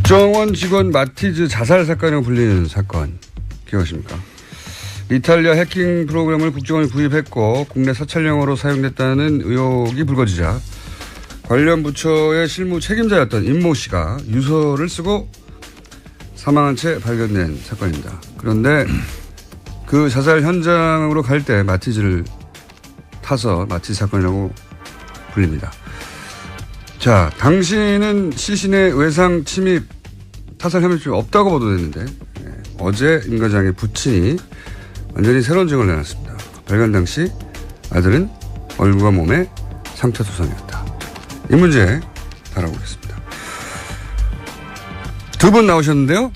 국정원 직원 마티즈 자살 사건이라고 불리는 사건 기억하십니까? 이탈리아 해킹 프로그램을 국정원이 구입했고 국내 사찰용으로 사용됐다는 의혹이 불거지자 관련 부처의 실무 책임자였던 임모 씨가 유서를 쓰고 사망한 채 발견된 사건입니다. 그런데 그 자살 현장으로 갈 때 마티즈를 타서 마티즈 사건이라고 불립니다. 자, 당시는 시신의 외상 침입, 타살 혐의점이 없다고 보도됐는데 어제 임 과장의 부친이 완전히 새로운 증언을 내놨습니다. 발견 당시 아들은 얼굴과 몸에 상처 투성이었다. 이 문제 다뤄보겠습니다. 두 분 나오셨는데요.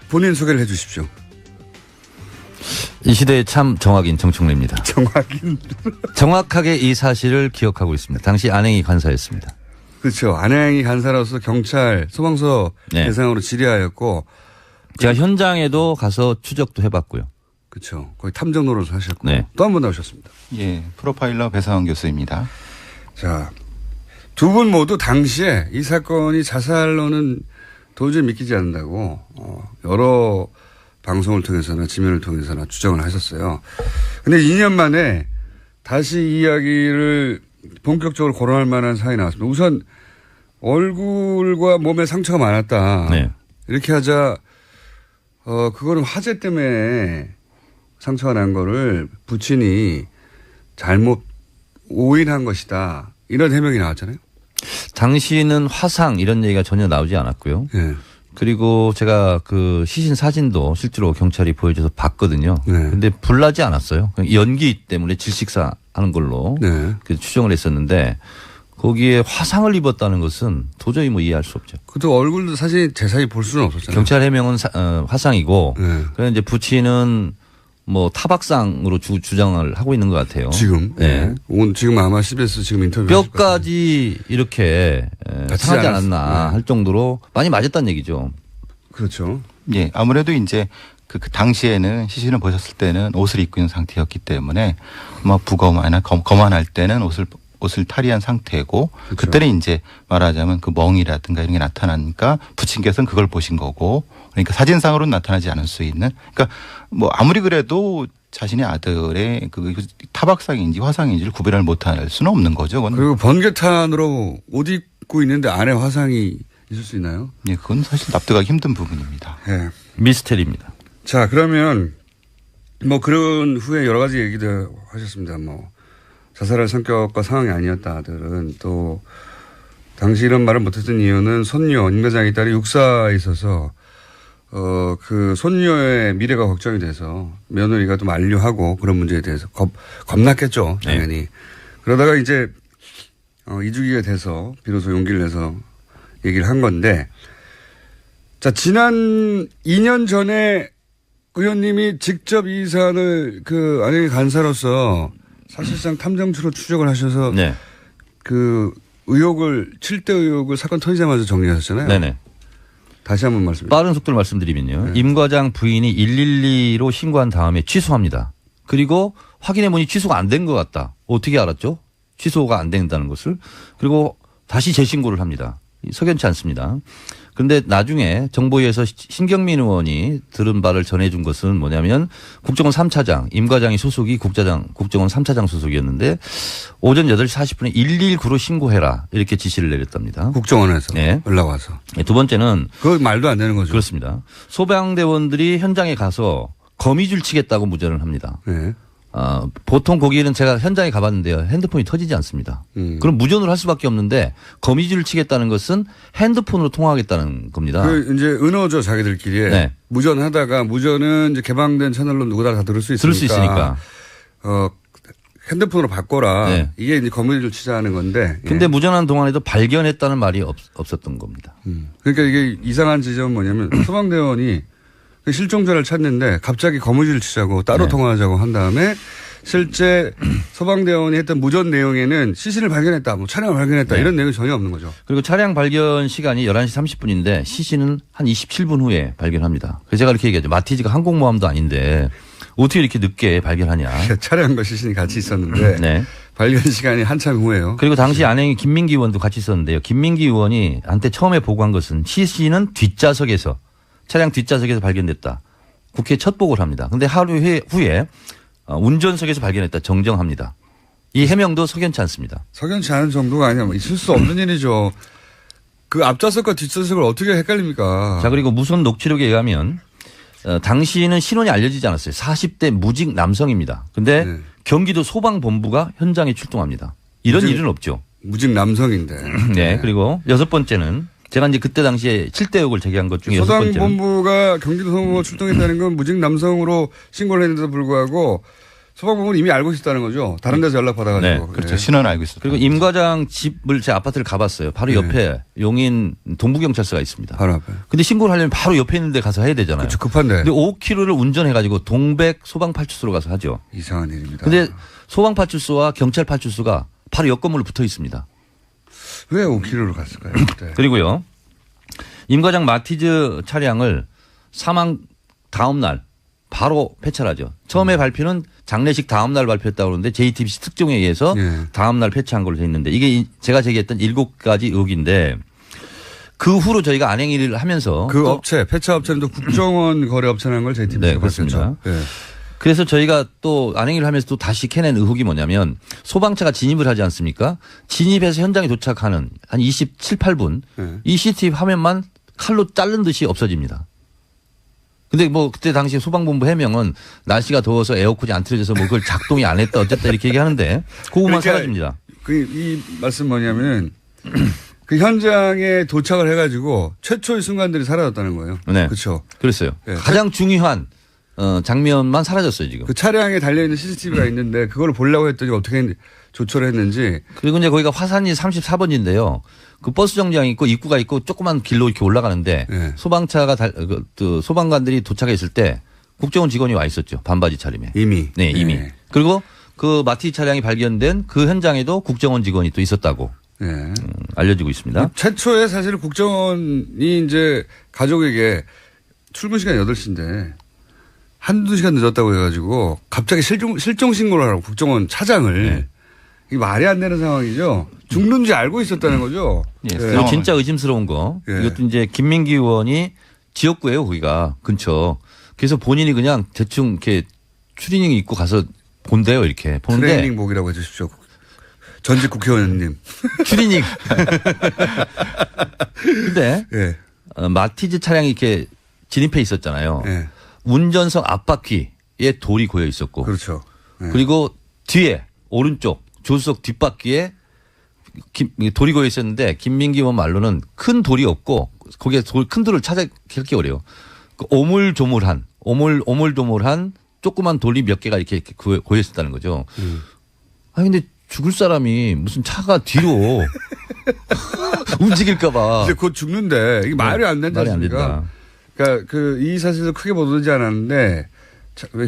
본인 소개를 해 주십시오. 이 시대의 참 정확인 정청래입니다. 정확인. 정확하게 이 사실을 기억하고 있습니다. 당시 안행이 간사였습니다. 그렇죠. 안행이 간사로서 경찰 소방서 대상으로 질의하였고 제가 현장에도 가서 추적도 해봤고요. 그렇죠. 거의 탐정 노릇을 하셨고 네. 또 한 번 나오셨습니다. 예, 프로파일러 배상원 교수입니다. 자, 두 분 모두 당시에 이 사건이 자살로는 도저히 믿기지 않는다고 여러 방송을 통해서나 지면을 통해서나 주장을 하셨어요. 근데 2년 만에 다시 이 이야기를 본격적으로 거론할 만한 사안이 나왔습니다. 우선 얼굴과 몸에 상처가 많았다. 네. 이렇게 하자 그거는 화재 때문에 상처가 난 거를 부친이 잘못 오인한 것이다. 이런 해명이 나왔잖아요. 당시는 화상 이런 얘기가 전혀 나오지 않았고요. 네. 그리고 제가 그 시신 사진도 실제로 경찰이 보여줘서 봤거든요. 네. 근데 불나지 않았어요. 연기 때문에 질식사 하는 걸로 네. 추정을 했었는데 거기에 화상을 입었다는 것은 도저히 뭐 이해할 수 없죠. 그것도 얼굴도 사실 제사히 볼 수는 없었잖아요. 경찰 해명은 화상이고 네. 그런데 이제 부친은 뭐 타박상으로 주장을 하고 있는 것 같아요. 지금. 네. 지금 아마 CBS 지금 인터뷰. 뼈까지 이렇게 상하지 않았나 네. 할 정도로 많이 맞았다는 얘기죠. 그렇죠. 예, 아무래도 이제 그 당시에는 시신을 보셨을 때는 옷을 입고 있는 상태였기 때문에 아마 부검이나 검안할 때는 옷을 탈의한 상태고 그렇죠. 그때는 이제 말하자면 그 멍이라든가 이런 게 나타나니까 부친께서는 그걸 보신 거고 그러니까 사진상으로는 나타나지 않을 수 있는 그러니까 뭐 아무리 그래도 자신의 아들의 그 타박상인지 화상인지를 구별을 못할 수는 없는 거죠. 그건. 그리고 번개탄으로 옷 입고 있는데 안에 화상이 있을 수 있나요? 예, 그건 사실 납득하기 힘든 부분입니다. 네. 미스테리입니다. 자, 그러면 뭐 그런 후에 여러 가지 얘기도 하셨습니다. 뭐 자살할 성격과 상황이 아니었다 아들은 또 당시 이런 말을 못했던 이유는 손녀 임 과장의 딸이 육사에 있어서 그 손녀의 미래가 걱정이 돼서 며느리가 또 만류하고 그런 문제에 대해서 겁났겠죠 당연히. 네. 그러다가 이제 2주기가 돼서 비로소 용기를 내서 얘기를 한 건데 자 지난 2년 전에 의원님이 직접 이 사안을 그 안행의 간사로서 사실상 탐정추로 추적을 하셔서 네. 그 의혹을 7대 의혹을 사건 터지자마자 정리하셨잖아요. 네네. 다시 한번 말씀해 주세요. 빠른 속도로 말씀드리면요. 네. 임 과장 부인이 112로 신고한 다음에 취소합니다. 그리고 확인해보니 취소가 안 된 것 같다. 어떻게 알았죠? 취소가 안 된다는 것을. 그리고 다시 재신고를 합니다. 석연치 않습니다. 그런데 나중에 정보위에서 신경민 의원이 들은 바를 전해준 것은 뭐냐면 국정원 3차장 임 과장이 소속이 국정원 3차장 소속이었는데 오전 8시 40분에 119로 신고해라 이렇게 지시를 내렸답니다. 국정원에서 네. 연락 와서. 두 번째는 그 말도 안 되는 거죠. 그렇습니다. 소방대원들이 현장에 가서 거미줄 치겠다고 무전을 합니다. 네. 보통 거기에는 제가 현장에 가봤는데요. 핸드폰이 터지지 않습니다. 그럼 무전을 할 수밖에 없는데 거미줄을 치겠다는 것은 핸드폰으로 통화하겠다는 겁니다. 그 이제 은어죠 자기들끼리. 네. 무전하다가 무전은 이제 개방된 채널로 누구나 다 들을 수 있으니까. 핸드폰으로 바꿔라. 네. 이게 이제 거미줄 치자는 건데. 근데 무전하는 동안에도 발견했다는 말이 없었던 겁니다. 그러니까 이게 이상한 지점은 뭐냐면 소방대원이 실종자를 찾는데 갑자기 거미줄 치자고 따로 통화하자고 한 다음에 실제 소방대원이 했던 무전 내용에는 시신을 발견했다, 뭐 차량을 발견했다 이런 내용이 전혀 없는 거죠. 그리고 차량 발견 시간이 11시 30분인데 시신은 한 27분 후에 발견합니다. 그래서 제가 이렇게 얘기하죠. 마티즈가 항공모함도 아닌데 어떻게 이렇게 늦게 발견하냐. 차량과 시신이 같이 있었는데 네. 발견 시간이 한참 후에요. 그리고 당시 안행이 김민기 의원도 같이 있었는데요. 김민기 의원이 한테 처음에 보고한 것은 시 씨는 뒷좌석에서 차량 뒷좌석에서 발견됐다. 국회에 첫 보고를 합니다. 그런데 하루 후에 운전석에서 발견했다. 정정합니다. 이 해명도 석연치 않습니다. 석연치 않은 정도가 아니라 있을 수 없는 일이죠. 그 앞좌석과 뒷좌석을 어떻게 헷갈립니까? 자, 그리고 무선 녹취록에 의하면 당시는 신원이 알려지지 않았어요. 40대 무직 남성입니다. 근데 네. 경기도 소방본부가 현장에 출동합니다. 이런 일은 없죠. 무직 남성인데. 네. 그리고 여섯 번째는 제가 이제 그때 당시에 7대 의혹을 제기한 것 중에 여섯 번째는 소방본부가 경기도 소방본부가 출동했다는 건 무직 남성으로 신고를 했는데도 불구하고 소방본부는 이미 알고 있었다는 거죠. 다른 데서 연락 받아가지고. 네, 그렇죠. 신원 알고 있었다. 그리고 임 과장 집을 제 아파트를 가봤어요. 바로 옆에 용인 동부경찰서가 있습니다. 바로 앞에. 근데 신고를 하려면 바로 옆에 있는 데 가서 해야 되잖아요. 그렇죠. 급한데. 근데 5km를 운전해가지고 동백 소방파출소로 가서 하죠. 이상한 일입니다. 근데 소방파출소와 경찰파출소가 바로 옆 건물로 붙어 있습니다. 왜 5km로 갔을까요? 그때. 그리고요. 임 과장 마티즈 차량을 사망 다음 날 바로 폐차하죠. 처음에 발표는 장례식 다음 날 발표했다고 그러는데 JTBC 특종에 의해서 예. 다음 날 폐차한 걸로 돼 있는데 이게 제가 제기했던 7가지 의혹인데 그 후로 저희가 안행일을 하면서 그 업체, 폐차 업체는 또 국정원 거래업체라는 걸 JTBC가 네, 그렇습니다. 네. 그래서 저희가 또 안행일을 하면서 또 다시 캐낸 의혹이 뭐냐면 소방차가 진입을 하지 않습니까? 진입해서 현장에 도착하는 한 27, 8분 네. 이 CCTV 화면만 칼로 자른 듯이 없어집니다. 근데 뭐 그때 당시 소방본부 해명은 날씨가 더워서 에어컨이 안 틀어져서 뭐 그걸 작동이 안 했다 어쨌다 이렇게 얘기하는데 그것만 그러니까 사라집니다. 이 말씀 뭐냐면 그 현장에 도착을 해가지고 최초의 순간들이 사라졌다는 거예요. 네. 그렇죠. 그랬어요. 네. 가장 중요한 장면만 사라졌어요 지금. 그 차량에 달려있는 CCTV가 있는데 그걸 보려고 했더니 어떻게 조처를 했는지. 그리고 이제 거기가 화산리 34번지인데요. 그 버스 정류장이 있고 입구가 있고 조그만 길로 이렇게 올라가는데 네. 소방차가 소방관들이 도착했을 때 국정원 직원이 와 있었죠. 반바지 차림에. 이미. 네, 이미. 네. 그리고 그 마티 차량이 발견된 그 현장에도 국정원 직원이 또 있었다고 네. 알려지고 있습니다. 최초에 사실 국정원이 이제 가족에게 출근 시간이 8시인데 한두 시간 늦었다고 해가지고 갑자기 실종 신고를 하라고 국정원 차장을. 네. 이게 말이 안 되는 상황이죠. 죽는지 알고 있었다는 거죠. 예, 네. 그리고 진짜 의심스러운 거. 예. 이것도 이제 김민기 의원이 지역구예요, 거기가 근처. 그래서 본인이 그냥 대충 이렇게 추리닝 입고 가서 본대요, 이렇게 보는데. 트레이닝복이라고 해주십시오. 전직 국회의원님. 추리닝. 근데 예. 마티즈 차량이 이렇게 진입해 있었잖아요. 예. 운전석 앞바퀴에 돌이 고여 있었고. 그렇죠. 예. 그리고 뒤에 오른쪽 조수석 뒷바퀴에 돌이 고여 있었는데 김민기 의원 말로는 큰 돌이 없고 거기에 큰 돌을 찾기 어려워. 그 오물조물한 조그만 돌이 몇 개가 이렇게 고여 있었다는 거죠. 아니 근데 죽을 사람이 무슨 차가 뒤로 움직일까 봐. 이제 곧 죽는데 이게 말이 안 된다. 말이 안 된다. 그러니까 이 사실도 크게 보도되지 않았는데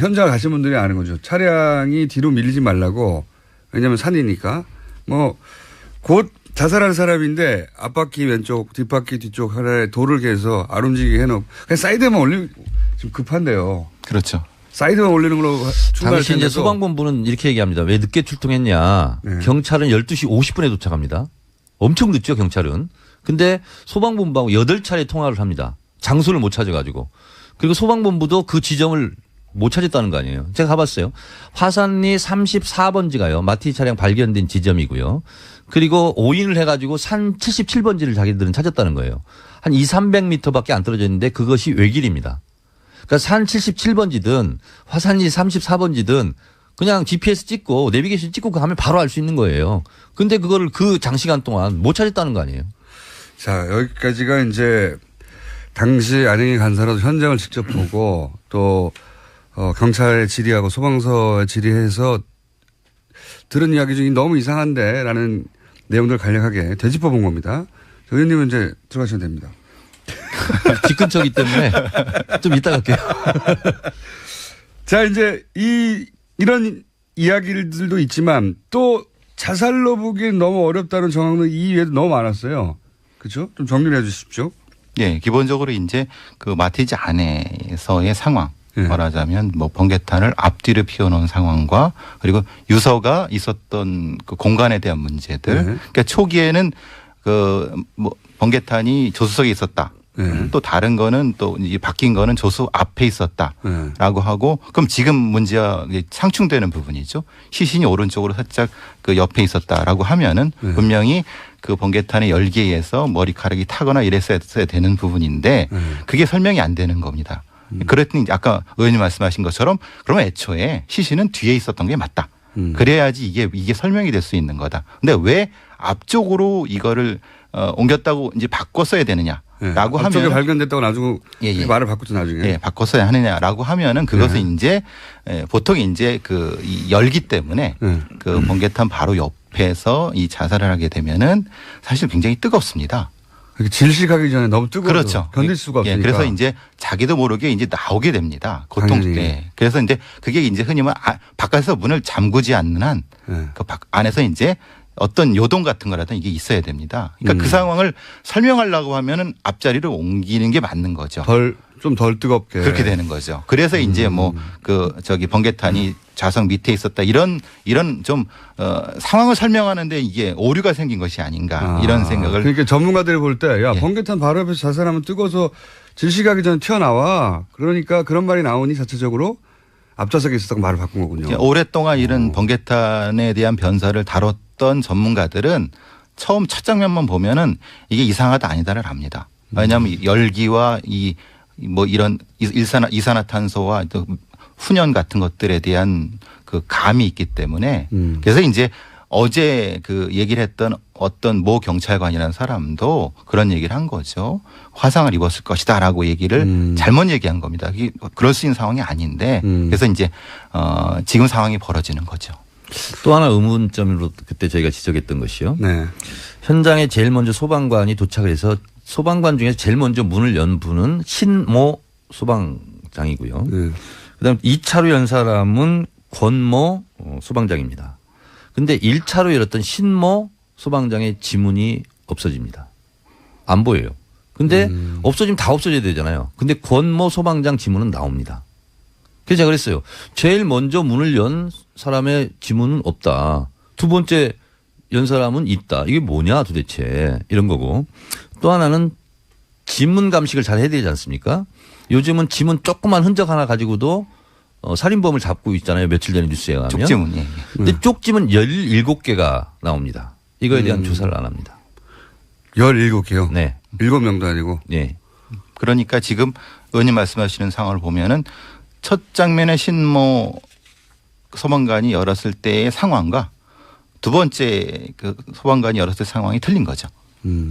현장을 가신 분들이 아는 거죠. 차량이 뒤로 밀리지 말라고. 왜냐하면 산이니까. 뭐 곧 자살할 사람인데 앞바퀴 왼쪽 뒷바퀴 뒤쪽 하나에 돌을 개서 안 움직이게 해놓고 그냥 사이드만 올리면 지금 급한데요. 그렇죠. 사이드만 올리는 걸로 출발할 당시 이제 텐데도. 소방본부는 이렇게 얘기합니다. 왜 늦게 출동했냐. 네. 경찰은 12시 50분에 도착합니다. 엄청 늦죠, 경찰은. 근데 소방본부하고 8차례 통화를 합니다. 장소를 못 찾아가지고. 그리고 소방본부도 그 지점을 못 찾았다는 거 아니에요. 제가 가봤어요. 화산리 34번지가요. 마티 차량 발견된 지점이고요. 그리고 오인을 해가지고 산 77번지를 자기들은 찾았다는 거예요. 한 200~300m밖에 안 떨어져 있는데 그것이 외길입니다. 그러니까 산 77번지든 화산리 34번지든 그냥 GPS 찍고 내비게이션 찍고 가면 바로 알 수 있는 거예요. 근데 그거를 그 장시간 동안 못 찾았다는 거 아니에요. 자, 여기까지가 이제 당시 안행이 간사라도 현장을 직접 보고 또 경찰에 질의하고 소방서에 질의해서 들은 이야기 중에 너무 이상한데 라는 내용들 간략하게 되짚어 본 겁니다. 의원님은 이제 들어가시면 됩니다. 집 근처이기 때문에 좀 이따 갈게요. 자, 이제 이런 이야기들도 있지만 또 자살로 보기엔 너무 어렵다는 정황은 이 외에도 너무 많았어요. 그렇죠? 좀 정리를 해 주십시오. 예, 기본적으로 이제 그 마티즈 안에서의 상황. 네. 말하자면 뭐 번개탄을 앞뒤로 피워놓은 상황과 그리고 유서가 있었던 그 공간에 대한 문제들. 네. 그러니까 초기에는 그 뭐 번개탄이 조수석에 있었다. 네. 또 다른 거는 또 이제 바뀐 거는 조수 앞에 있었다라고 하고 그럼 지금 문제와 상충되는 부분이죠. 시신이 오른쪽으로 살짝 그 옆에 있었다라고 하면은 분명히 그 번개탄의 열기에 의해서 머리카락이 타거나 이랬어야 되는 부분인데 그게 설명이 안 되는 겁니다. 그랬더니 아까 의원님 말씀하신 것처럼 그러면 애초에 시신은 뒤에 있었던 게 맞다. 그래야지 이게 설명이 될 수 있는 거다. 근데 왜 앞쪽으로 이거를 옮겼다고 이제 바꿨어야 되느냐라고 하면 앞쪽에 발견됐다고 나중에 예. 말을 바꿨죠 나중에. 예, 바꿨어야 하느냐라고 하면은 그것은 이제 보통 이제 그 이 열기 때문에 그 번개탄 바로 옆에서 이 자살을 하게 되면은 사실 굉장히 뜨겁습니다. 질식하기 전에 너무 뜨거워서 그렇죠. 견딜 수가 없으니까. 예, 그래서 이제 자기도 모르게 이제 나오게 됩니다. 고통. 당연히. 예. 그래서 이제 그게 이제 흔히 말 바깥에서 문을 잠그지 않는 한 그 안에서 이제 어떤 요동 같은 거라든 이게 있어야 됩니다. 그러니까 그 상황을 설명하려고 하면은 앞자리를 옮기는 게 맞는 거죠. 좀 덜 뜨겁게. 그렇게 되는 거죠. 그래서 이제 뭐 그 저기 번개탄이 좌석 밑에 있었다 이런 좀 상황을 설명하는데 이게 오류가 생긴 것이 아닌가 이런 생각을. 그러니까 전문가들이 볼 때 야 예. 번개탄 바로 옆에서 자살하면 뜨거워서 질식하기 전에 튀어나와. 그러니까 그런 말이 나오니 자체적으로 앞좌석에 있었다고 말을 바꾼 거군요. 오랫동안 이런 번개탄에 대한 변사를 다뤘던 전문가들은 처음 첫 장면만 보면은 이게 이상하다 아니다를 압니다. 왜냐하면 열기와 이 뭐 이런 이산화탄소와 또 훈연 같은 것들에 대한 그 감이 있기 때문에 그래서 이제 어제 그 얘기를 했던 어떤 모 경찰관이라는 사람도 그런 얘기를 한 거죠. 화상을 입었을 것이다라고 얘기를 잘못 얘기한 겁니다. 그럴 수 있는 상황이 아닌데 그래서 이제 지금 상황이 벌어지는 거죠. 또 하나 의문점으로 그때 저희가 지적했던 것이요. 네. 현장에 제일 먼저 소방관이 도착을 해서 소방관 중에서 제일 먼저 문을 연 분은 신모 소방장이고요. 그다음 2차로 연 사람은 권모 소방장입니다. 근데 1차로 열었던 신모 소방장의 지문이 없어집니다. 안 보여요. 근데 없어지면 다 없어져야 되잖아요. 근데 권모 소방장 지문은 나옵니다. 그래서 제가 그랬어요. 제일 먼저 문을 연 사람의 지문은 없다. 두 번째 연 사람은 있다. 이게 뭐냐 도대체 이런 거고. 또 하나는 지문 감식을 잘 해야 되지 않습니까? 요즘은 지문 조그만 흔적 하나 가지고도 살인범을 잡고 있잖아요. 며칠 전에 뉴스에 가면. 쪽지문이. 근데 쪽지문 17개가 나옵니다. 이거에 대한 조사를 안 합니다. 17개요? 네. 7명도 아니고. 네. 그러니까 지금 의원님 말씀하시는 상황을 보면은 첫 장면에 신모 소방관이 열었을 때의 상황과 두 번째 그 소방관이 열었을 때 상황이 틀린 거죠.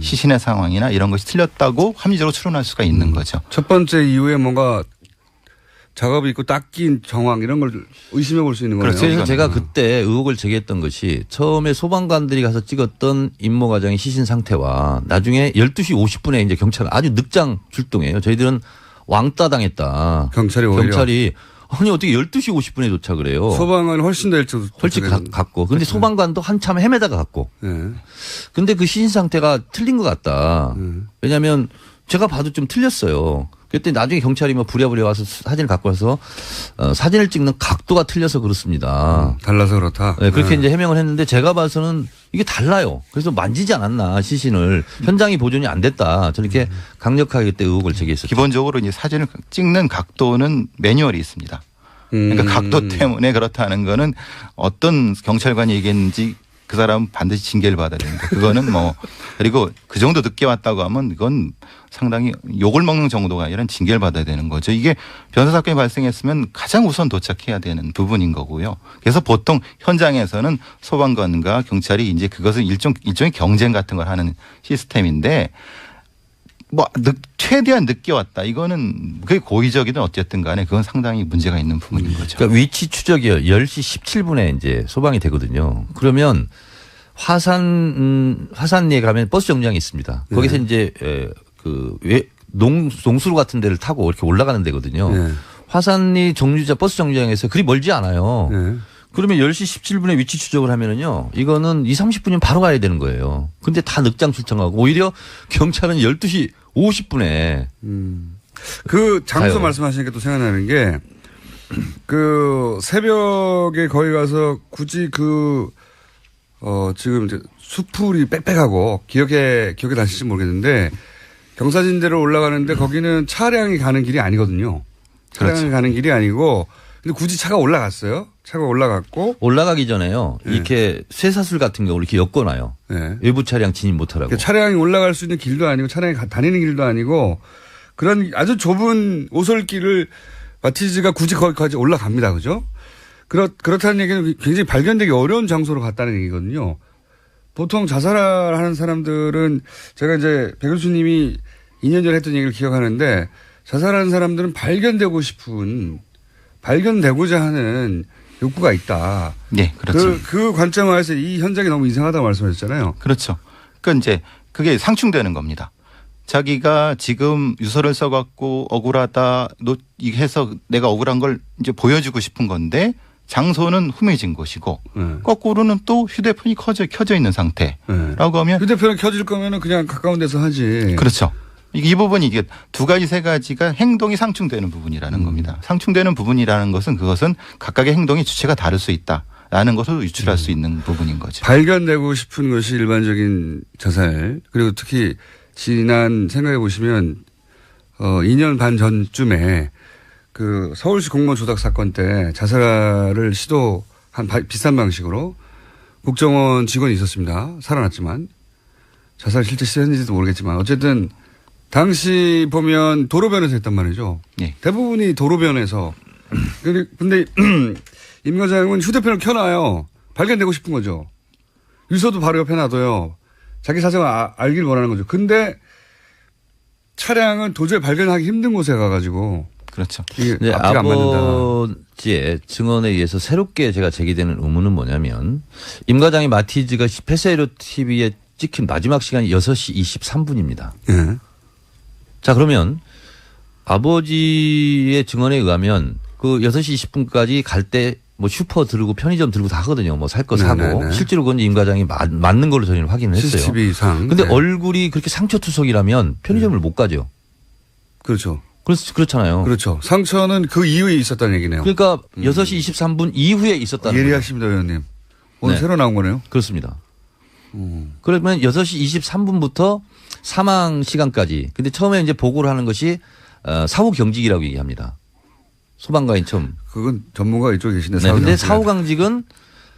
시신의 상황이나 이런 것이 틀렸다고 합리적으로 추론할 수가 있는 거죠. 첫 번째 이후에 뭔가 작업이 있고 닦인 정황 이런 걸 의심해 볼 수 있는 거네요. 그래서 제가 그때 의혹을 제기했던 것이 처음에 소방관들이 가서 찍었던 임모 과장의 시신 상태와 나중에 12시 50분에 이제 경찰 아주 늑장 출동해요. 저희들은 왕따 당했다. 경찰이 오히려. 경찰이 아니 어떻게 12시 50분에 도착을 해요. 소방관은 훨씬 더 일찍 훨씬 갔고. 근데 소방관도 한참 헤매다가 갔고. 네. 근데 그 시신 상태가 틀린 것 같다. 왜냐하면 제가 봐도 좀 틀렸어요. 그때 나중에 경찰이 뭐 부랴부랴 와서 사진을 갖고 와서 사진을 찍는 각도가 틀려서 그렇습니다. 달라서 그렇다. 네, 그렇게 이제 해명을 했는데 제가 봐서는 이게 달라요. 그래서 만지지 않았나 시신을 현장이 보존이 안 됐다. 저렇게 강력하게 그때 의혹을 제기했었죠. 기본적으로 이제 사진을 찍는 각도는 매뉴얼이 있습니다. 그러니까 각도 때문에 그렇다는 거는 어떤 경찰관이 얘기했는지 그 사람은 반드시 징계를 받아야 됩니다. 그거는 뭐 그리고 그 정도 늦게 왔다고 하면 이건 상당히 욕을 먹는 정도가 아니라 징계를 받아야 되는 거죠. 이게 변사 사건이 발생했으면 가장 우선 도착해야 되는 부분인 거고요. 그래서 보통 현장에서는 소방관과 경찰이 이제 그것은 일종의 경쟁 같은 걸 하는 시스템인데 뭐 최대한 늦게 왔다. 이거는 그게 고의적이든 어쨌든 간에 그건 상당히 문제가 있는 부분인 거죠. 그러니까 위치 추적이요. 10시 17분에 이제 소방이 되거든요. 그러면 화산리에 가면 버스 정류장이 있습니다. 거기서 이제 농수로 같은 데를 타고 이렇게 올라가는 데거든요. 네. 화산리 버스 정류장에서 그리 멀지 않아요. 네. 그러면 10시 17분에 위치 추적을 하면은요. 이거는 2, 30분이면 바로 가야 되는 거예요. 근데 다 늑장 출청하고 오히려 경찰은 12시 50분에 그 장소 가요. 말씀하시니까 또 생각나는 게 그 새벽에 거기 가서 굳이 지금 이제 수풀이 빽빽하고 기억에 나실지 모르겠는데 경사진대로 올라가는데 거기는 차량이 가는 길이 아니거든요. 차량이 그렇죠. 가는 길이 아니고 근데 굳이 차가 올라갔어요. 차가 올라갔고 올라가기 전에요. 네. 이렇게 쇠사슬 같은 경우를 이렇게 엮어놔요. 네. 외부 차량 진입 못하라고. 그러니까 차량이 올라갈 수 있는 길도 아니고 차량이 다니는 길도 아니고 그런 아주 좁은 오솔길을 마티즈가 굳이 거기까지 올라갑니다. 그죠? 그렇다는 얘기는 굉장히 발견되기 어려운 장소로 갔다는 얘기거든요. 보통 자살하는 사람들은 제가 이제 배 교수님이 2년 전에 했던 얘기를 기억하는데 자살하는 사람들은 발견되고자 하는 욕구가 있다. 네, 그렇죠. 그 관점에서 이 현장이 너무 이상하다고 말씀하셨잖아요. 그렇죠. 그러니까 이제 그게 상충되는 겁니다. 자기가 지금 유서를 써갖고 억울하다, 해서 내가 억울한 걸 이제 보여주고 싶은 건데 장소는 흠해진 곳이고 네. 거꾸로는 또 휴대폰이 켜져 있는 상태라고 하면 휴대폰을 켜질 거면은 그냥 가까운 데서 하지. 그렇죠. 이 부분이 이게 두 가지 세 가지가 행동이 상충되는 부분이라는 겁니다. 상충되는 부분이라는 것은 그것은 각각의 행동의 주체가 다를 수 있다라는 것을 유출할 수 있는 부분인 거죠. 발견되고 싶은 것이 일반적인 자살. 그리고 특히 지난 생각해 보시면 2년 반 전쯤에 그 서울시 공무원 조작 사건 때 자살을 시도한 비슷한 방식으로 국정원 직원이 있었습니다. 살아났지만 자살 실제 시도했는지도 모르겠지만 어쨌든 당시 보면 도로변에서 했단 말이죠. 예. 대부분이 도로변에서. 근데 임 과장은 휴대폰을 켜놔요. 발견되고 싶은 거죠. 유서도 바로 옆에 놔둬요. 자기 사정을 알길 원하는 거죠. 근데 차량은 도저히 발견하기 힘든 곳에 가가지고. 그렇죠. 이게 네, 앞뒤가 안 맞는다. 아버지의 증언에 의해서 새롭게 제가 제기되는 의문은 뭐냐면 임 과장이 마티즈가 패스에로 TV에 찍힌 마지막 시간이 6시 23분입니다. 예. 자, 그러면 아버지의 증언에 의하면 그 6시 20분까지 갈 때 뭐 슈퍼 들고 편의점 들고 다 하거든요. 뭐 살 거 사고. 네네네. 실제로 그건 임 과장이 맞는 걸로 저희는 확인을 했어요. CCTV상. 근데 네. 얼굴이 그렇게 상처투석이라면 편의점을 못 가죠. 그렇죠. 그렇잖아요. 그렇죠. 상처는 그 이후에 있었다는 얘기네요. 그러니까 6시 23분 이후에 있었다는 거예요. 예리하십니다, 의원님. 오늘 네. 새로 나온 거네요. 그렇습니다. 그러면 6시 23분부터 사망 시간까지. 근데 처음에 이제 보고를 하는 것이 사후 경직이라고 얘기합니다. 소방관이 처음. 그건 전문가 이쪽에 계신데. 네. 근데 사후 강직은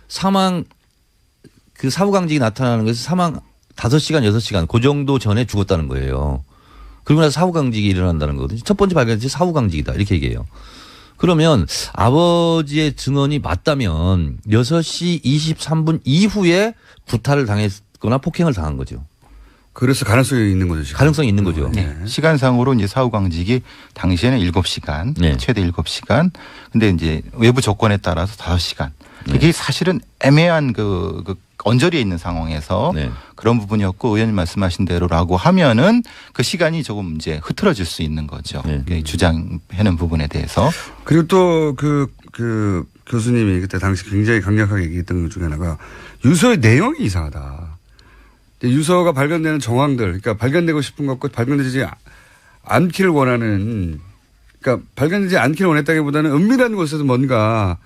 사망 그 사후 강직이 나타나는 것이 사망 5시간, 6시간 그 정도 전에 죽었다는 거예요. 그리고 나서 사후 강직이 일어난다는 거거든요. 첫 번째 발견이 사후 강직이다 이렇게 얘기해요. 그러면 아버지의 증언이 맞다면 6시 23분 이후에 구타를 당했거나 폭행을 당한 거죠. 그래서 가능성이 있는 거죠, 지금. 가능성이 있는 거죠. 네. 시간상으로 이제 사후광직이 당시에는 7시간, 네. 최대 7시간. 근데 이제 외부 조건에 따라서 5시간. 이게 사실은 애매한 그 언저리에 있는 상황에서 네. 그런 부분이었고 의원님 말씀하신 대로라고 하면은 그 시간이 조금 이제 흐트러질 수 있는 거죠. 네. 주장하는 부분에 대해서. 그리고 또 그 교수님이 그때 당시 굉장히 강력하게 얘기했던 것 중에 하나가 유서의 내용이 이상하다. 유서가 발견되는 정황들, 그러니까 발견되고 싶은 것과 발견되지 않기를 원하는, 그러니까 발견되지 않기를 원했다기보다는 은밀한 곳에서 뭔가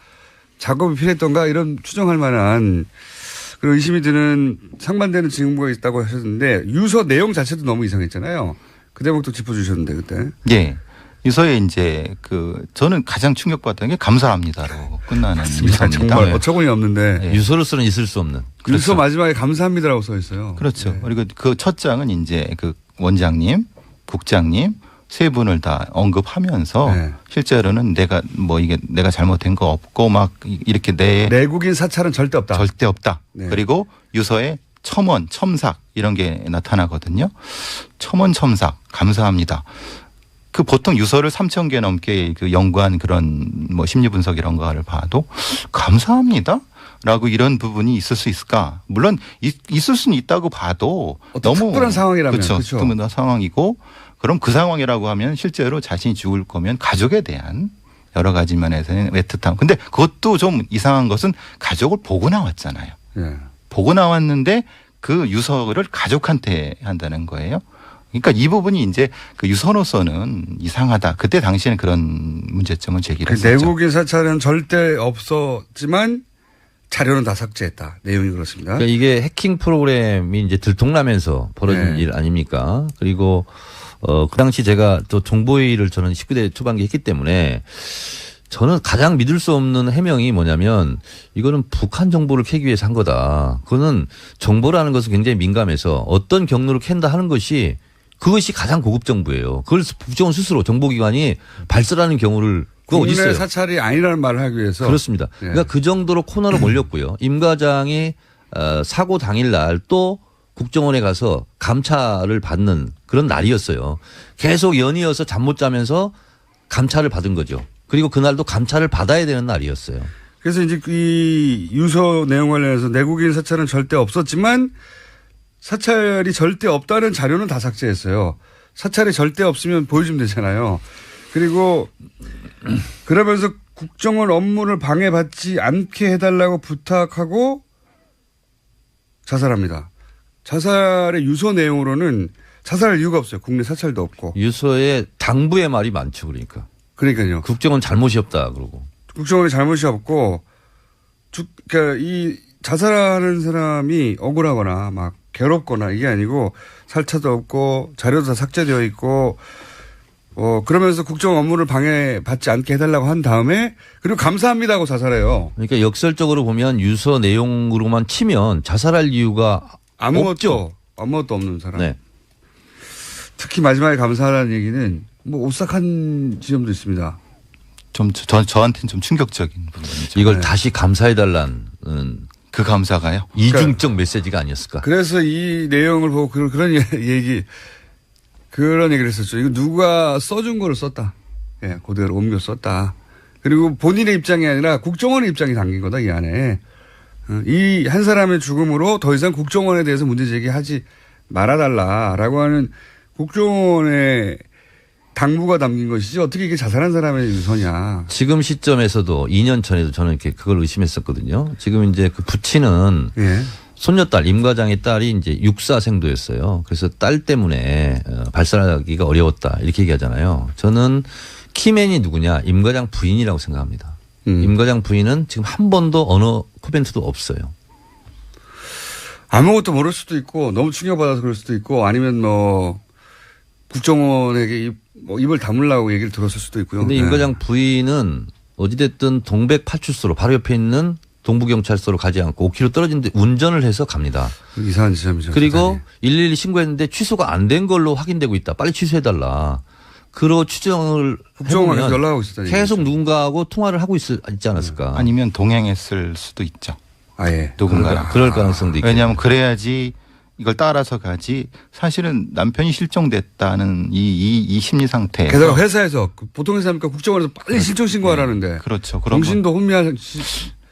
작업이 필요했던가 이런 추정할 만한 그런 의심이 드는 상반되는 징후가 있다고 하셨는데 유서 내용 자체도 너무 이상했잖아요. 그 대목도 짚어주셨는데 그때. 예. 유서에 이제 저는 가장 충격받던 게 감사합니다로 끝나는 유서입니다. 정말 어처구니 없는데. 네. 유서로서는 있을 수 없는. 유서 마지막에 감사합니다라고 써 있어요. 그렇죠. 네. 그리고 그 첫 장은 이제 그 원장님, 국장님 세 분을 다 언급하면서 네. 실제로는 내가 잘못된 거 없고 막 이렇게 내국인 사찰은 절대 없다. 절대 없다. 네. 그리고 유서에 첨언, 첨삭 이런 게 나타나거든요. 첨언, 첨삭 감사합니다. 그 보통 유서를 3,000개 넘게 연구한 그런 뭐 심리 분석 이런 거를 봐도 감사합니다. 라고 이런 부분이 있을 수 있을까? 물론 있을 수는 있다고 봐도 너무 특별한 상황이라면 그렇죠. 그렇죠. 특별한 상황이고 그럼 그 상황이라고 하면 실제로 자신이 죽을 거면 가족에 대한 여러 가지 면에서는 애틋함. 근데 그것도 좀 이상한 것은 가족을 보고 나왔잖아요. 예. 보고 나왔는데 그 유서를 가족한테 한다는 거예요. 그러니까 이 부분이 이제 그 유서로서는 이상하다. 그때 당시에는 그런 문제점을 제기를 했었죠. 내국인 사찰은 절대 없었지만 자료는 다 삭제했다. 내용이 그렇습니다. 그러니까 이게 해킹 프로그램이 이제 들통나면서 벌어진 네. 일 아닙니까? 그리고 그 당시 제가 또 정보회의를 저는 19대 초반기 했기 때문에 저는 가장 믿을 수 없는 해명이 뭐냐면 이거는 북한 정보를 캐기 위해서 한 거다. 그거는 정보라는 것은 굉장히 민감해서 어떤 경로를 캔다 하는 것이 그것이 가장 고급 정보예요. 그걸 국정원 스스로 정보기관이 발설하는 경우를 그거 어디 국내 있어요? 사찰이 아니라는 말을 하기 위해서. 그렇습니다. 예. 그러니까 그 정도로 코너를 몰렸고요. 임 과장이 사고 당일날 또 국정원에 가서 감찰을 받는 그런 날이었어요. 계속 연이어서 잠 못 자면서 감찰을 받은 거죠. 그리고 그날도 감찰을 받아야 되는 날이었어요. 그래서 이제 이 유서 내용 관련해서 내국인 사찰은 절대 없었지만 사찰이 절대 없다는 자료는 다 삭제했어요. 사찰이 절대 없으면 보여주면 되잖아요. 그리고 그러면서 국정원 업무를 방해받지 않게 해달라고 부탁하고 자살합니다. 자살의 유서 내용으로는 자살할 이유가 없어요. 국내 사찰도 없고. 유서에 당부의 말이 많죠. 그러니까. 그러니까요. 국정원 잘못이 없다 그러고. 국정원의 잘못이 없고, 그러니까 이 자살하는 사람이 억울하거나 막 괴롭거나 이게 아니고 살차도 없고 자료도 다 삭제되어 있고, 그러면서 국정 업무를 방해받지 않게 해달라고 한 다음에 그리고 감사합니다 하고 자살해요. 그러니까 역설적으로 보면 유서 내용으로만 치면 자살할 이유가 없죠. 아무것도 없는 사람. 네. 특히 마지막에 감사하라는 얘기는 뭐 오싹한 지점도 있습니다. 좀 저한테는 좀 충격적인 부분이죠. 이걸 네. 다시 감사해달라는 그 감사가요. 이중적 메시지가 아니었을까. 그래서 이 내용을 보고 그런 얘기를 했었죠. 이거 누가 써준 거를 썼다. 예, 그대로 옮겨 썼다. 그리고 본인의 입장이 아니라 국정원의 입장이 담긴 거다, 이 안에. 이 한 사람의 죽음으로 더 이상 국정원에 대해서 문제 제기하지 말아달라라고 하는 국정원의 당부가 담긴 것이지 어떻게 이게 자살한 사람의 유서냐. 지금 시점에서도 2년 전에도 저는 이렇게 그걸 의심했었거든요. 지금 이제 그 부친은 예. 손녀딸 임 과장의 딸이 이제 육사생도였어요. 그래서 딸 때문에 발설하기가 어려웠다 이렇게 얘기하잖아요. 저는 키맨이 누구냐 임 과장 부인이라고 생각합니다. 임 과장 부인은 지금 한 번도 언어 코멘트도 없어요. 아무것도 모를 수도 있고 너무 충격받아서 그럴 수도 있고 아니면 뭐 국정원에게 입을 다물라고 얘기를 들었을 수도 있고요. 그런데 임 과장 부인은 어찌됐든 동백 파출소로 바로 옆에 있는 동부경찰서로 가지 않고 5km 떨어진 데 운전을 해서 갑니다. 이상한 지점이죠. 그리고 112 신고했는데 취소가 안 된 걸로 확인되고 있다. 빨리 취소해달라. 그로 추정을 국정원에서 해보면 연락하고 있었다는 계속 얘기죠. 누군가하고 통화를 하고 있지 않았을까. 아니면 동행했을 수도 있죠. 아예. 누군가. 그럴 가능성도 있고. 왜냐하면 그래야지 이걸 따라서 가지. 사실은 남편이 실종됐다는 이 심리 상태에서 게다가 회사에서 보통 회사니까 국정원에서 빨리 실종 신고하라는데. 그렇죠. 그런 정신도 혼미한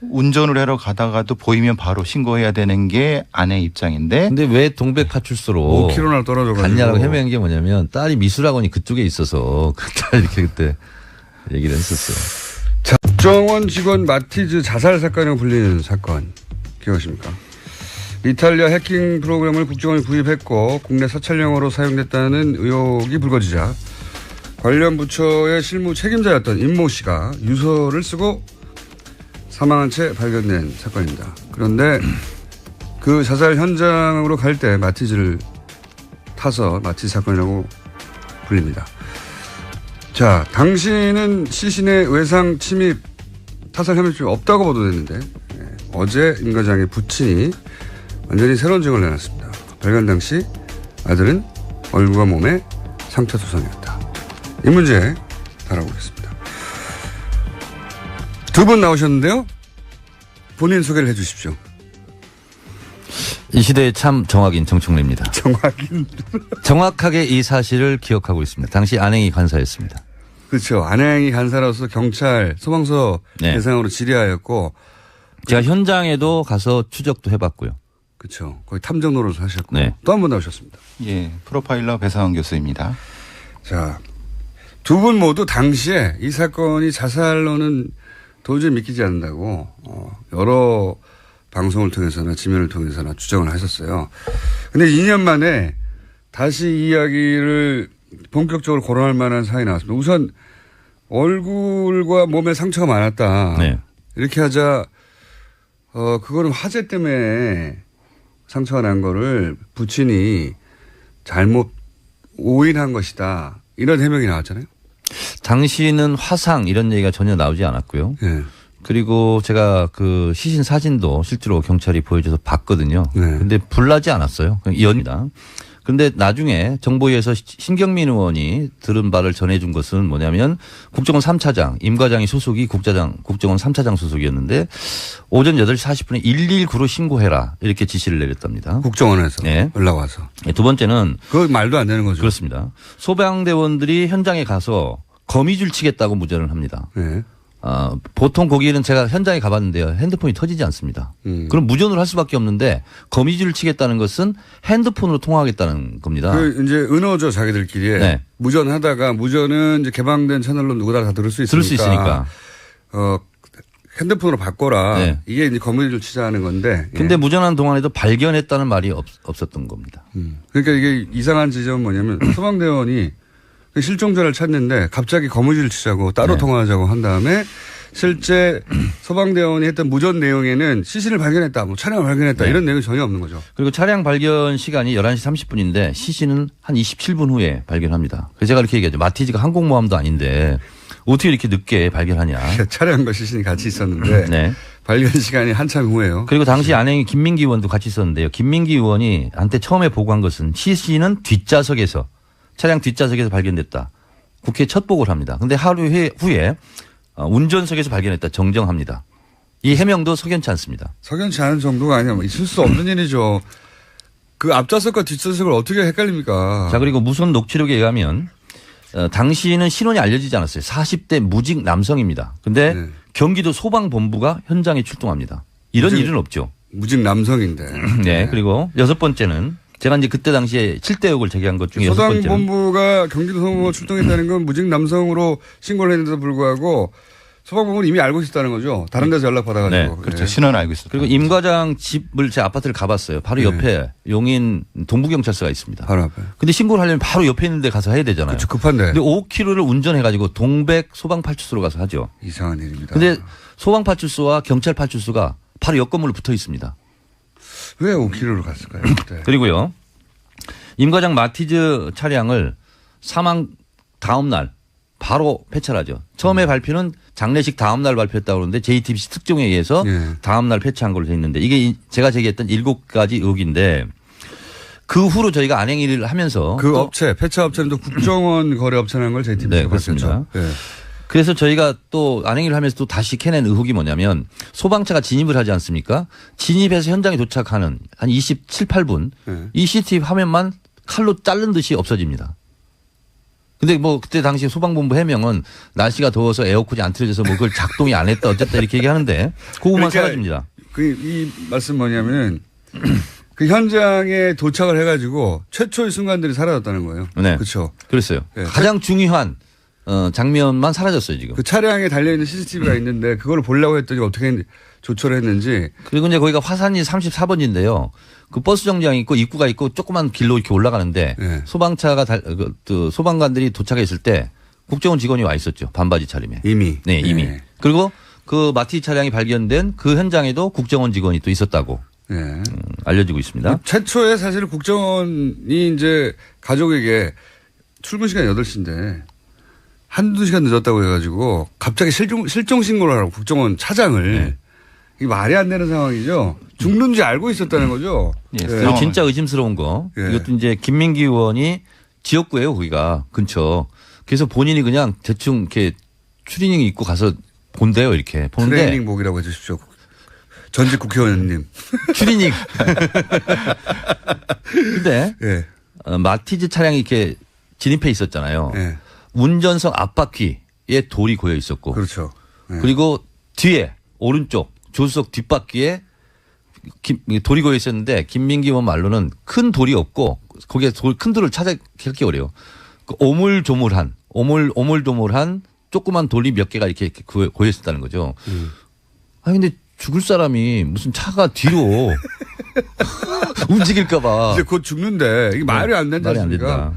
운전을 하러 가다가도 보이면 바로 신고해야 되는 게 아내 입장인데. 근데 왜 동백 파출소로 5km나 떨어져가지고 갔냐고 해명한 게 뭐냐면 딸이 미술학원이 그쪽에 있어서 그 딸 이렇게 그때 얘기를 했었어요. 자, 국정원 직원 마티즈 자살 사건으로 불리는 사건 기억하십니까? 이탈리아 해킹 프로그램을 국정원이 구입했고 국내 사찰용으로 사용됐다는 의혹이 불거지자 관련 부처의 실무 책임자였던 임모 씨가 유서를 쓰고 사망한 채 발견된 사건입니다. 그런데 그 자살 현장으로 갈 때 마티즈를 타서 마티즈 사건이라고 불립니다. 자, 당시는 시신의 외상 침입 타살 혐의점이 없다고 보도됐는데 어제 임 과장의 부친이 완전히 새로운 증언을 내놨습니다. 발견 당시 아들은 얼굴과 몸에 상처 투성이었다. 이 문제 다뤄보겠습니다. 두 분 나오셨는데요. 본인 소개를 해 주십시오. 이 시대의 참 정확인 정청래입니다. 정확인. 정확하게 이 사실을 기억하고 있습니다. 당시 안행이 간사였습니다. 그렇죠. 안행이 간사로서 경찰 소방서 네. 대상으로 질의하였고 제가 현장에도 가서 추적도 해봤고요. 그렇죠. 거의 탐정 노릇을 하셨고 네. 또 한 분 나오셨습니다. 예, 프로파일러 배상원 교수입니다. 자, 두 분 모두 당시에 이 사건이 자살로는 도저히 믿기지 않는다고 여러 방송을 통해서나 지면을 통해서나 주장을 하셨어요. 근데 2년 만에 다시 이야기를 본격적으로 거론할 만한 사안이 나왔습니다. 우선 얼굴과 몸에 상처가 많았다. 네. 이렇게 하자 그거는 화재 때문에 상처가 난 거를 부친이 잘못 오인한 것이다. 이런 해명이 나왔잖아요. 당시는 화상 이런 얘기가 전혀 나오지 않았고요. 네. 그리고 제가 그 시신 사진도 실제로 경찰이 보여줘서 봤거든요. 네. 근데 불나지 않았어요. 그냥 이연이다. 근데 나중에 정보위에서 신경민 의원이 들은 바를 전해준 것은 뭐냐면 국정원 3차장, 임 과장이 소속이 국정원 3차장 소속이었는데 오전 8시 40분에 119로 신고해라 이렇게 지시를 내렸답니다. 국정원에서 네. 연락 와서. 두 번째는 그거 말도 안 되는 거죠. 그렇습니다. 소방대원들이 현장에 가서 거미줄 치겠다고 무전을 합니다. 네. 보통 거기는 제가 현장에 가봤는데요. 핸드폰이 터지지 않습니다. 그럼 무전으로 할 수밖에 없는데 거미줄을 치겠다는 것은 핸드폰으로 통화하겠다는 겁니다. 그 이제 은어죠 자기들끼리. 네. 무전하다가 무전은 이제 개방된 채널로 누구나 다 들을 수 있으니까. 핸드폰으로 바꿔라. 네. 이게 이제 거미줄 치자는 건데. 근데 예. 무전하는 동안에도 발견했다는 말이 없었던 겁니다. 그러니까 이게 이상한 지점은 뭐냐면 소방대원이 실종자를 찾는데 갑자기 거미줄 치자고 따로 네. 통화하자고 한 다음에 실제 소방대원이 했던 무전 내용에는 시신을 발견했다, 뭐 차량을 발견했다 네. 이런 내용이 전혀 없는 거죠. 그리고 차량 발견 시간이 11시 30분인데 시신은 한 27분 후에 발견합니다. 그래서 제가 이렇게 얘기하죠. 마티즈가 항공모함도 아닌데 어떻게 이렇게 늦게 발견하냐. 차량과 시신이 같이 있었는데 네. 발견 시간이 한참 후에요. 그리고 당시 안행이 김민기 의원도 같이 있었는데요. 김민기 의원이 한테 처음에 보고한 것은 시신은 뒷좌석에서 차량 뒷좌석에서 발견됐다. 국회에 첫 보고를 합니다. 그런데 하루 후에 운전석에서 발견했다. 정정합니다. 이 해명도 석연치 않습니다. 석연치 않은 정도가 아니라 있을 수 없는 일이죠. 그 앞좌석과 뒷좌석을 어떻게 헷갈립니까? 자, 그리고 무선 녹취록에 의하면 당시에는 신원이 알려지지 않았어요. 40대 무직 남성입니다. 근데 네. 경기도 소방본부가 현장에 출동합니다. 이런 일은 없죠. 무직 남성인데. 네. 그리고 여섯 번째는 제가 이제 그때 당시에 7대 의혹을 제기한 것 중에 여섯 번째는 소방본부가 경기도 소방본부가 출동했다는 건 무직 남성으로 신고를 했는데도 불구하고 소방본부는 이미 알고 있었다는 거죠. 다른 데서 연락받아가지고. 네, 그렇죠. 예. 신원 알고 있었다. 그리고 임 과장 집을 제 아파트를 가봤어요. 바로 옆에 용인 동부경찰서가 있습니다. 바로 앞에. 근데 신고를 하려면 바로 옆에 있는 데 가서 해야 되잖아요. 그렇죠. 급한데. 근데 5km를 운전해가지고 동백 소방파출소로 가서 하죠. 이상한 일입니다. 근데 소방파출소와 경찰파출소가 바로 옆 건물로 붙어 있습니다. 왜 5km로 갔을까요? 그때. 그리고요. 임 과장 마티즈 차량을 사망 다음 날 바로 폐차하죠. 처음에 발표는 장례식 다음 날 발표했다고 그러는데 JTBC 특종에 의해서 예. 다음 날 폐차한 걸로 돼 있는데 이게 제가 제기했던 7가지 의혹인데 그 후로 저희가 안행일을 하면서 그 또 업체, 폐차 업체는 또 국정원 거래업체라는 걸 JTBC가 네, 그렇습니다. 밝혔죠. 네. 그래서 저희가 또 안행일을 하면서 또 다시 캐낸 의혹이 뭐냐면 소방차가 진입을 하지 않습니까? 진입해서 현장에 도착하는 한 27, 8분 네. 이 CCTV 화면만 칼로 자른 듯이 없어집니다. 근데 뭐 그때 당시 소방본부 해명은 날씨가 더워서 에어컨이 안 틀어져서 뭐 그걸 작동이 안 했다 어쨌다 이렇게 얘기하는데 그것만 그러니까 사라집니다. 이 말씀 뭐냐면 그 현장에 도착을 해가지고 최초의 순간들이 사라졌다는 거예요. 네. 그렇죠. 그랬어요. 네. 가장 중요한 장면만 사라졌어요 지금. 그 차량에 달려있는 CCTV가 있는데 그걸 보려고 했더니 어떻게 조처를 했는지. 그리고 이제 거기가 화산리 34번지인데요. 그 버스 정류장이 있고 입구가 있고 조그만 길로 이렇게 올라가는데 네. 소방차가 소방관들이 도착했을 때 국정원 직원이 와 있었죠. 반바지 차림에. 이미. 네, 이미. 네. 그리고 그 마티 차량이 발견된 그 현장에도 국정원 직원이 또 있었다고 네. 알려지고 있습니다. 최초에 사실 국정원이 이제 가족에게 출근 시간이 8시인데 한두 시간 늦었다고 해가지고 갑자기 실종 신고를 하라고 국정원 차장을. 네. 이게 말이 안 되는 상황이죠. 죽는지 알고 있었다는 거죠. 예, 네. 그리고 진짜 의심스러운 거 예. 이것도 이제 김민기 의원이 지역구예요 거기가 근처. 그래서 본인이 그냥 대충 이렇게 추리닝 입고 가서 본대요 이렇게 보는데 트레이닝복이라고 해주십시오. 전직 국회의원님. 추리닝. 근데 예. 마티즈 차량이 이렇게 진입해 있었잖아요. 예. 운전석 앞바퀴에 돌이 고여 있었고 그렇죠. 예. 그리고 뒤에 오른쪽 조수석 뒷바퀴에 돌이 고여 있었는데 김민기 의원 말로는 큰 돌이 없고 거기에 큰 돌을 찾기 어려요. 그 오물조물한 조그만 돌이 몇 개가 이렇게 고여 있었다는 거죠. 아니 근데 죽을 사람이 무슨 차가 뒤로 움직일까봐. 이제 곧 죽는데 이게 말이 안 된다. 말이 안 된다.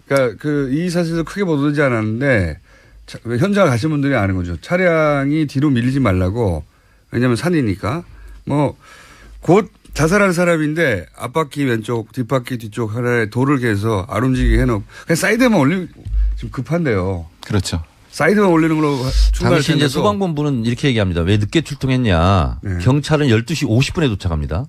그러니까 이 사실도 크게 보도되지 않았는데 현장을 가신 분들이 아는 거죠. 차량이 뒤로 밀리지 말라고. 왜냐하면 산이니까. 뭐 곧 자살할 사람인데 앞바퀴 왼쪽, 뒷바퀴 뒤쪽 하나에 돌을 개서 안 움직이게 해놓고 그냥 사이드만 올리고 지금 급한데요. 그렇죠. 사이드만 올리는 걸로 충분할 당시 이제 텐데도. 소방본부는 이렇게 얘기합니다. 왜 늦게 출동했냐. 네. 경찰은 12시 50분에 도착합니다.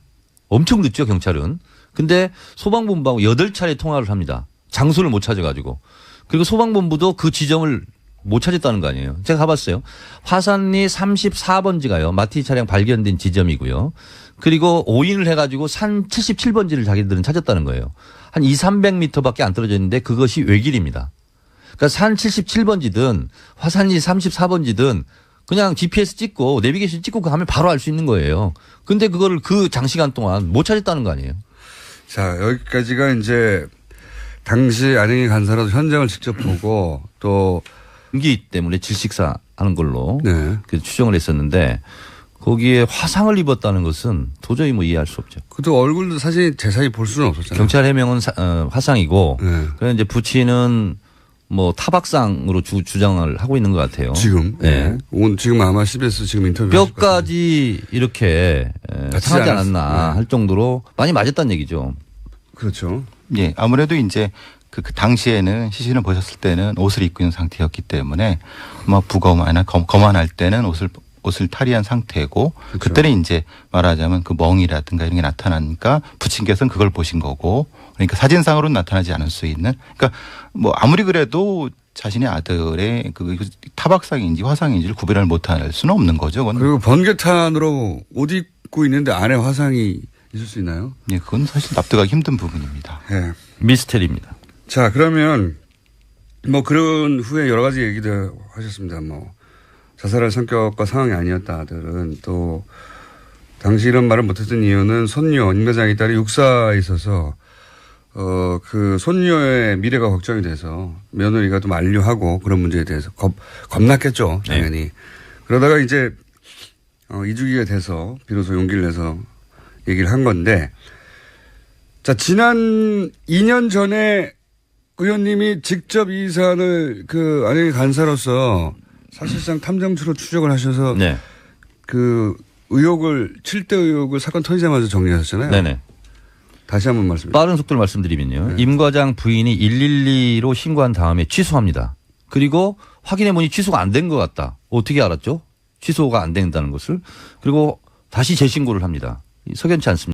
엄청 늦죠, 경찰은. 근데 소방본부하고 8차례 통화를 합니다. 장소를 못 찾아가지고. 그리고 소방본부도 그 지점을 못 찾았다는 거 아니에요. 제가 가봤어요. 화산리 34번지가요. 마티 차량 발견된 지점이고요. 그리고 오인을 해가지고 산 77번지를 자기들은 찾았다는 거예요. 한 200~300m밖에 안 떨어져 있는데 그것이 외길입니다. 그러니까 산 77번지든 화산리 34번지든 그냥 GPS 찍고 내비게이션 찍고 가면 바로 알 수 있는 거예요. 근데 그거를 그 장시간 동안 못 찾았다는 거 아니에요. 자, 여기까지가 이제 당시 안행이 간사라도 현장을 직접 보고 또 연기 때문에 질식사 하는 걸로 네. 추정을 했었는데 거기에 화상을 입었다는 것은 도저히 뭐 이해할 수 없죠. 그것도 얼굴도 사실 제사히 볼 수는 없었잖아요. 경찰 해명은 화상이고 네. 그래서 이제 부친은 뭐 타박상으로 주장을 하고 있는 것 같아요. 지금. 네. 지금 아마 CBS 지금 인터뷰. 뼈까지 이렇게 상하지 않았나 네. 할 정도로 많이 맞았다는 얘기죠. 그렇죠. 예, 아무래도 이제 그 당시에는 시신을 보셨을 때는 옷을 입고 있는 상태였기 때문에 아마 부검이나 검안할 때는 옷을 탈의한 상태고 그렇죠. 그때는 이제 말하자면 그 멍이라든가 이런 게 나타나니까 부친께서는 그걸 보신 거고 그러니까 사진상으로는 나타나지 않을 수 있는 그러니까 뭐 아무리 그래도 자신의 아들의 그 타박상인지 화상인지를 구별을 못할 수는 없는 거죠. 그건. 그리고 번개탄으로 옷 입고 있는데 안에 화상이 있을 수 있나요? 예, 그건 사실 납득하기 힘든 부분입니다. 네. 미스테리입니다. 자, 그러면 뭐 그런 후에 여러 가지 얘기들 하셨습니다. 뭐 자살할 성격과 상황이 아니었다 아들은 또 당시 이런 말을 못했던 이유는 손녀 임 과장의 딸이 육사에 있어서 그 손녀의 미래가 걱정이 돼서 며느리가 좀 만류하고 그런 문제에 대해서 겁났겠죠 당연히. 네. 그러다가 이제 이주기가 돼서 비로소 용기를 내서 얘기를 한 건데 자 지난 2년 전에 의원님이 직접 이 사안을 그 안행의 간사로서 사실상 탐정추로 추적을 하셔서 네. 그 의혹을 7대 의혹을 사건 터지자마자 정리하셨잖아요. 네네. 다시 한번 말씀드립니다. 빠른 속도를 말씀드리면요. 네. 임 과장 부인이 112로 신고한 다음에 취소합니다. 그리고 확인해 보니 취소가 안 된 것 같다. 어떻게 알았죠? 취소가 안 된다는 것을. 그리고 다시 재신고를 합니다. 석연치 않습니다.